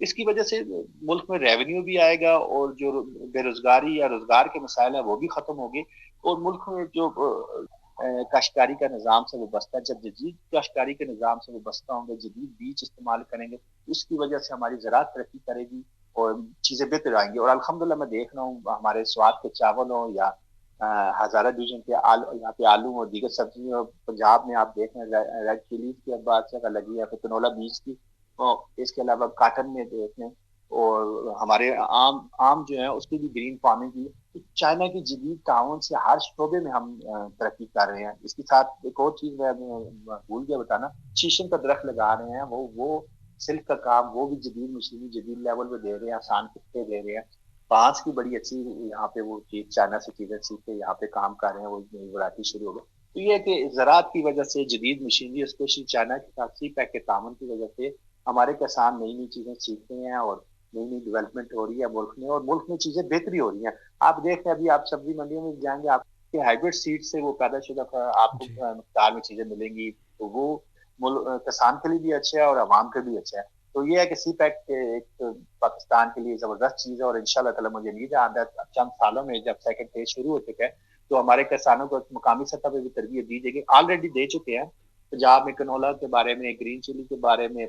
اس کی وجہ سے ملک میں ریونیو بھی آئے گا اور جو بے روزگاری یا روزگار کے مسائل ہیں وہ بھی ختم ہوگی، اور ملک میں جو کاشتکاری کا نظام سے وابستہ، جب جدید کاشتکاری کے نظام سے وابستہ ہوں گے، جدید بیج استعمال کریں گے، اس کی وجہ سے ہماری زراعت ترقی کرے گی اور چیزیں بہتر آئیں گی. اور الحمدللہ میں دیکھ رہا ہوں ہمارے سواد کے چاول ہوں یا ہزارہ ڈویژن کے یہاں پہ آلو اور دیگر سبزیوں، پنجاب میں آپ دیکھ رہے ہیں ریڈ چلیز کی اب بات لگی ہے، پھر کنولا بیج کی، اس کے علاوہ کاٹن میں دیکھ لیں، اور ہمارے آم جو ہے اس کی بھی گرین فارمنگ کی. چائنا کی جدید تعاون سے ہر شعبے میں ہم ترقی کر رہے ہیں. اس کے ساتھ ایک اور چیز میں بھول گیا بتانا، شیشم کا درخت لگا رہے ہیں، وہ سلک کا کام وہ بھی جدید مشینی جدید لیول پہ دے رہے ہیں، آسان کتے دے رہے ہیں. بانس کی بڑی اچھی یہاں پہ وہ چیز چائنا سے چیزیں سیکھ کے یہاں پہ کام کر رہے ہیں، وہ ویرائٹی شروع ہو گئی. تو یہ ہے کہ زراعت کی وجہ سے جدید مشینری اسپیشلی چائنا کے ساتھ سی پیک کے تعاون کی وجہ سے ہمارے کسان نئی نئی چیزیں سیکھ رہے ہیں اور نئی نئی ڈیولپمنٹ ہو رہی ہے ملک میں، اور ملک میں چیزیں بہتری ہو رہی ہیں. آپ دیکھ رہے ہیں ابھی آپ سبزی منڈیوں میں جائیں گے، آپ کے ہائیبرڈ سیڈ سے وہ پیدا شدہ آپ کو جی مقدار میں چیزیں ملیں گی، تو وہ کسان کے لیے بھی اچھا ہے اور عوام کے بھی اچھا ہے. تو یہ ہے کہ سی پیک ایک پاکستان کے لیے زبردست چیز ہے، اور انشاءاللہ تعالی مجھے امید ہے چند سالوں میں جب سیکنڈ فیز شروع ہو چکا ہے تو ہمارے کسانوں کو مقامی سطح پہ بھی تربیت دی جائے گی. آلریڈی دے چکے ہیں. پنجاب میں کنولا کے بارے میں، گرین چلی کے بارے میں،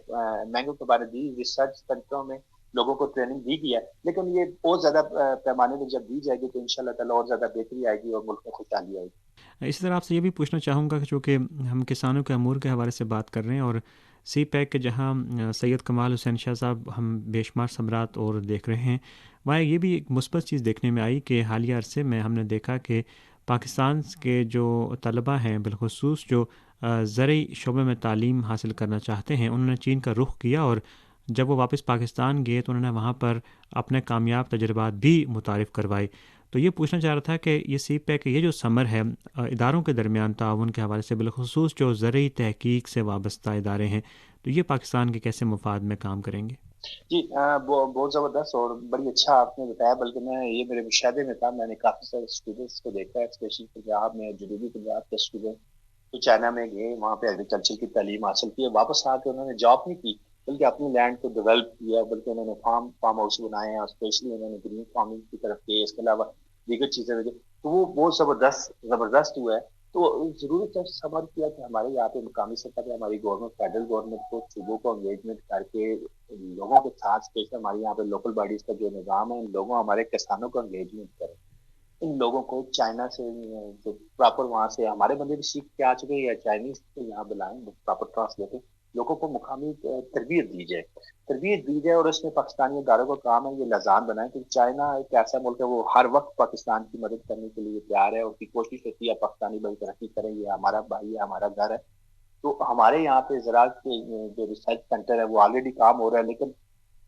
مینگو کے بارے میں دی، ریسرچ سینٹروں میں لوگوں کو ٹریننگ دی گئی ہے. لیکن یہ بہت زیادہ پیمانے میں جب دی جائے گی تو انشاءاللہ تعالی اور زیادہ بہتری آئے گی اور ملک میں خوشحالی آئے گی. اسی طرح آپ سے یہ بھی پوچھنا چاہوں گا کہ چونکہ ہم کسانوں کے امور کے حوالے سے بات کر رہے ہیں، اور سی پیک کے جہاں سید کمال حسین شاہ صاحب ہم بے شمار ثمرات اور دیکھ رہے ہیں، وہاں یہ بھی ایک مثبت چیز دیکھنے میں آئی کہ حالیہ عرصے میں ہم نے دیکھا کہ پاکستان کے جو طلباء ہیں، بالخصوص جو زرعی شعبے میں تعلیم حاصل کرنا چاہتے ہیں، انہوں نے چین کا رخ کیا، اور جب وہ واپس پاکستان گئے تو انہوں نے وہاں پر اپنے کامیاب تجربات بھی متعارف کروائے. تو یہ پوچھنا چاہ رہا تھا کہ یہ سی پیک یہ جو سمر ہے اداروں کے درمیان تعاون کے حوالے سے، بالخصوص جو زرعی تحقیق سے وابستہ ادارے ہیں، تو یہ پاکستان کے کیسے مفاد میں کام کریں گے؟ جی بہت زبردست اور بڑی اچھا آپ نے بتایا، بلکہ میں یہ میرے مشاہدے میں تھا، میں نے کافی سارے اسٹوڈنٹس کو دیکھا ہے اسپیشلی پنجاب میں، جنوبی پنجاب کے اسٹوڈنٹ تو چائنا میں گئے، وہاں پہ ایگریکلچر کی تعلیم حاصل کی، واپس آ کے انہوں نے جاب نہیں کی بلکہ اپنی لینڈ کو ڈیولپ کیا، بلکہ انہوں نے فارم ہاؤس بنائے ہیں، اور اسپیشلی انہوں نے گرین فارمنگ کی طرف گئے، اس کے علاوہ دیگر چیزیں بھی، تو وہ بہت زبردست ہوا ہے. تو ضرورت ہے سمجھ کیا کہ ہمارے یہاں پہ مقامی سطح پہ ہماری گورنمنٹ، فیڈرل گورنمنٹ کو صوبوں کو انگیجمنٹ کر کے لوگوں کے ساتھ، اسپیشل ہمارے یہاں پہ لوکل باڈیز کا جو نظام ہے، ان لوگوں ہمارے کسانوں کو انگیجمنٹ کرے، ان لوگوں کو چائنا سے جو پراپر وہاں سے ہمارے بندے بھی سیکھ کے آ چکے یا چائنیز کو یہاں بلائیں پراپر ٹرانسلیٹر، لوگوں کو مقامی تربیت دی جائے. اور اس میں پاکستانی اداروں کا کام ہے یہ لازان بنائے کہ چائنا ایک ایسا ملک ہے وہ ہر وقت پاکستان کی مدد کرنے کے لیے تیار ہے، اس کی کوشش ہوتی ہے پاکستانی بڑی ترقی کریں، یہ ہمارا بھائی ہے، ہمارا گھر ہے. تو ہمارے یہاں پہ زراعت کے جو ریسرچ سینٹر ہے وہ آلریڈی کام ہو رہا ہے، لیکن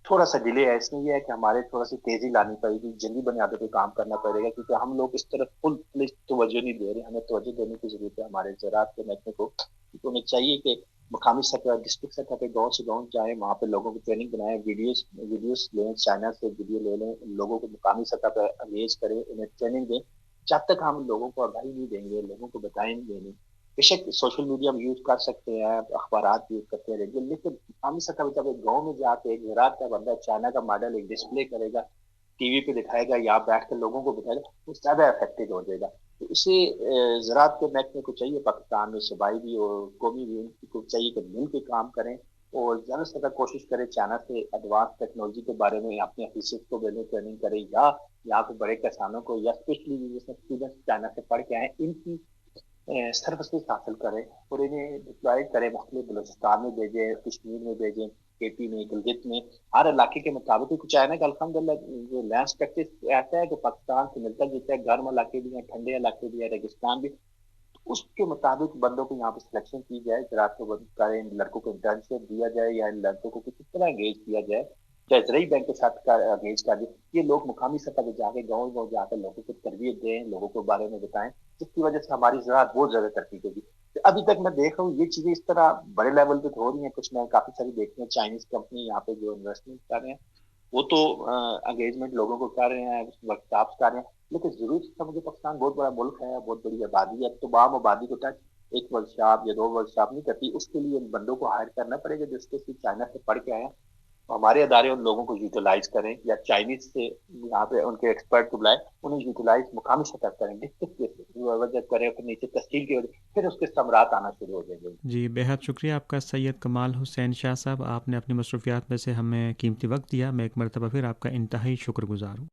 تھوڑا سا ڈیلے ہے. اس میں یہ ہے کہ ہمارے تھوڑا سی تیزی لانی پڑے گی، جلدی بنیادوں پہ کام کرنا پڑے گا، کیونکہ ہم لوگ اس طرف فل توجہ نہیں دے رہے. ہمیں توجہ دینے کی ضرورت ہے ہمارے زراعت کے محکمے کو، کیونکہ انہیں چاہیے کہ مقامی سطح، ڈسٹرکٹ سطح پہ گاؤں سے گاؤں جائیں، وہاں پہ لوگوں کو ٹریننگ بنائیں، ویڈیوز لیں، چائنا سے ویڈیو لے لیں، لوگوں کو مقامی سطح پہ انگیج کریں، انہیں ٹریننگ دیں. جب تک ہم لوگوں کو آگاہی نہیں دیں گے، لوگوں کو بتائیں گے نہیں، بے شک سوشل میڈیا ہم یوز کر سکتے ہیں، اخبارات یوز کرتے ہیں، ریڈیو، لیکن مقامی سطح پہ جب ایک گاؤں میں جا کے ایک زراعت کا بندہ چائنا کا ماڈل ایک ڈسپلے کرے گا، ٹی وی پہ دکھائے گا یا بیٹھ کر لوگوں کو بتائے گا، وہ زیادہ افیکٹو ہو جائے گا. تو اسے زراعت کے محکمے کو چاہیے، پاکستان میں صوبائی بھی اور قومی بھی، ان کو چاہیے کہ مل کے کام کریں اور زیادہ سے زیادہ کوشش کریں چائنا سے ایڈوانس ٹیکنالوجی کے بارے میں اپنے آفیسرس کو بھیجیں، ٹریننگ کریں، یا یہاں پہ بڑے کسانوں کو یا اسپیشلی جس میں اسٹوڈنٹس چائنا سے پڑھ کے آئے ان کی سروسز حاصل کریں اور انہیں ڈپلائڈ کریں، مختلف بلوچستان میں بھیجیں، کشمیر میں بھیجیں، کے پی میں، گلگت میں، ہر علاقے کے مطابق. کچھ چائنا کا الحمدللہ جو لینڈ اسٹرکچر ایسا ہے کہ پاکستان سے ملتا جلتا ہے، گرم علاقے بھی ہیں، ٹھنڈے علاقے بھی ہیں، ریگستان بھی، اس کے مطابق بندوں کو یہاں پہ سلیکشن کی جائے، زراعت کو بند کریں، ان لڑکوں کو انٹرنشپ دیا جائے یا ان لڑکوں کو کسی طرح انگیج کیا جائے، چاہے زرعی بینک کے ساتھ انگیج کر دیں. یہ لوگ مقامی سطح پہ جا کے گاؤں گاؤں جا کر لوگوں کو تربیت دیں، لوگوں کو بارے میں بتائیں، جس کی وجہ سے ہماری زراعت بہت زیادہ ترقی ہوگی. ابھی تک میں دیکھ رہا ہوں یہ چیزیں اس طرح بڑے لیول پہ ہو رہی ہیں، کچھ میں کافی ساری دیکھ رہے ہیں چائنیز کمپنی یہاں پہ جو انویسٹمنٹ کر رہے ہیں وہ تو انگیجمنٹ لوگوں کو کر رہے ہیں، ورکشاپس کر رہے ہیں، لیکن ضرور سمجھے پاکستان بہت بڑا ملک ہے، بہت بڑی آبادی ہے، تمام آبادی کو ٹچ ایک ورکشاپ یا دو ورکشاپ نہیں کرتی. اس کے لیے ان بندوں کو ہائر کرنا پڑے گا جو اسپیشلی چائنا سے پڑھ کے آئے ہیں. ہمارے ادارے ان لوگوں کو یوٹیلائز کریں یا چائنیز سے یہاں پہ ان کے ایکسپرٹ کو بلائیں، انہیں یوٹیلائز مقامی سطح کریں، ڈسٹرکٹ وجہ کریں پھر نیچے تحصیل کی وجہ، پھر اس کے ثمرات آنا شروع ہو جائیں گے۔ جی بہت شکریہ آپ کا سید کمال حسین شاہ صاحب، آپ نے اپنی مصروفیات میں سے ہمیں قیمتی وقت دیا، میں ایک مرتبہ پھر آپ کا انتہائی شکر گزار ہوں۔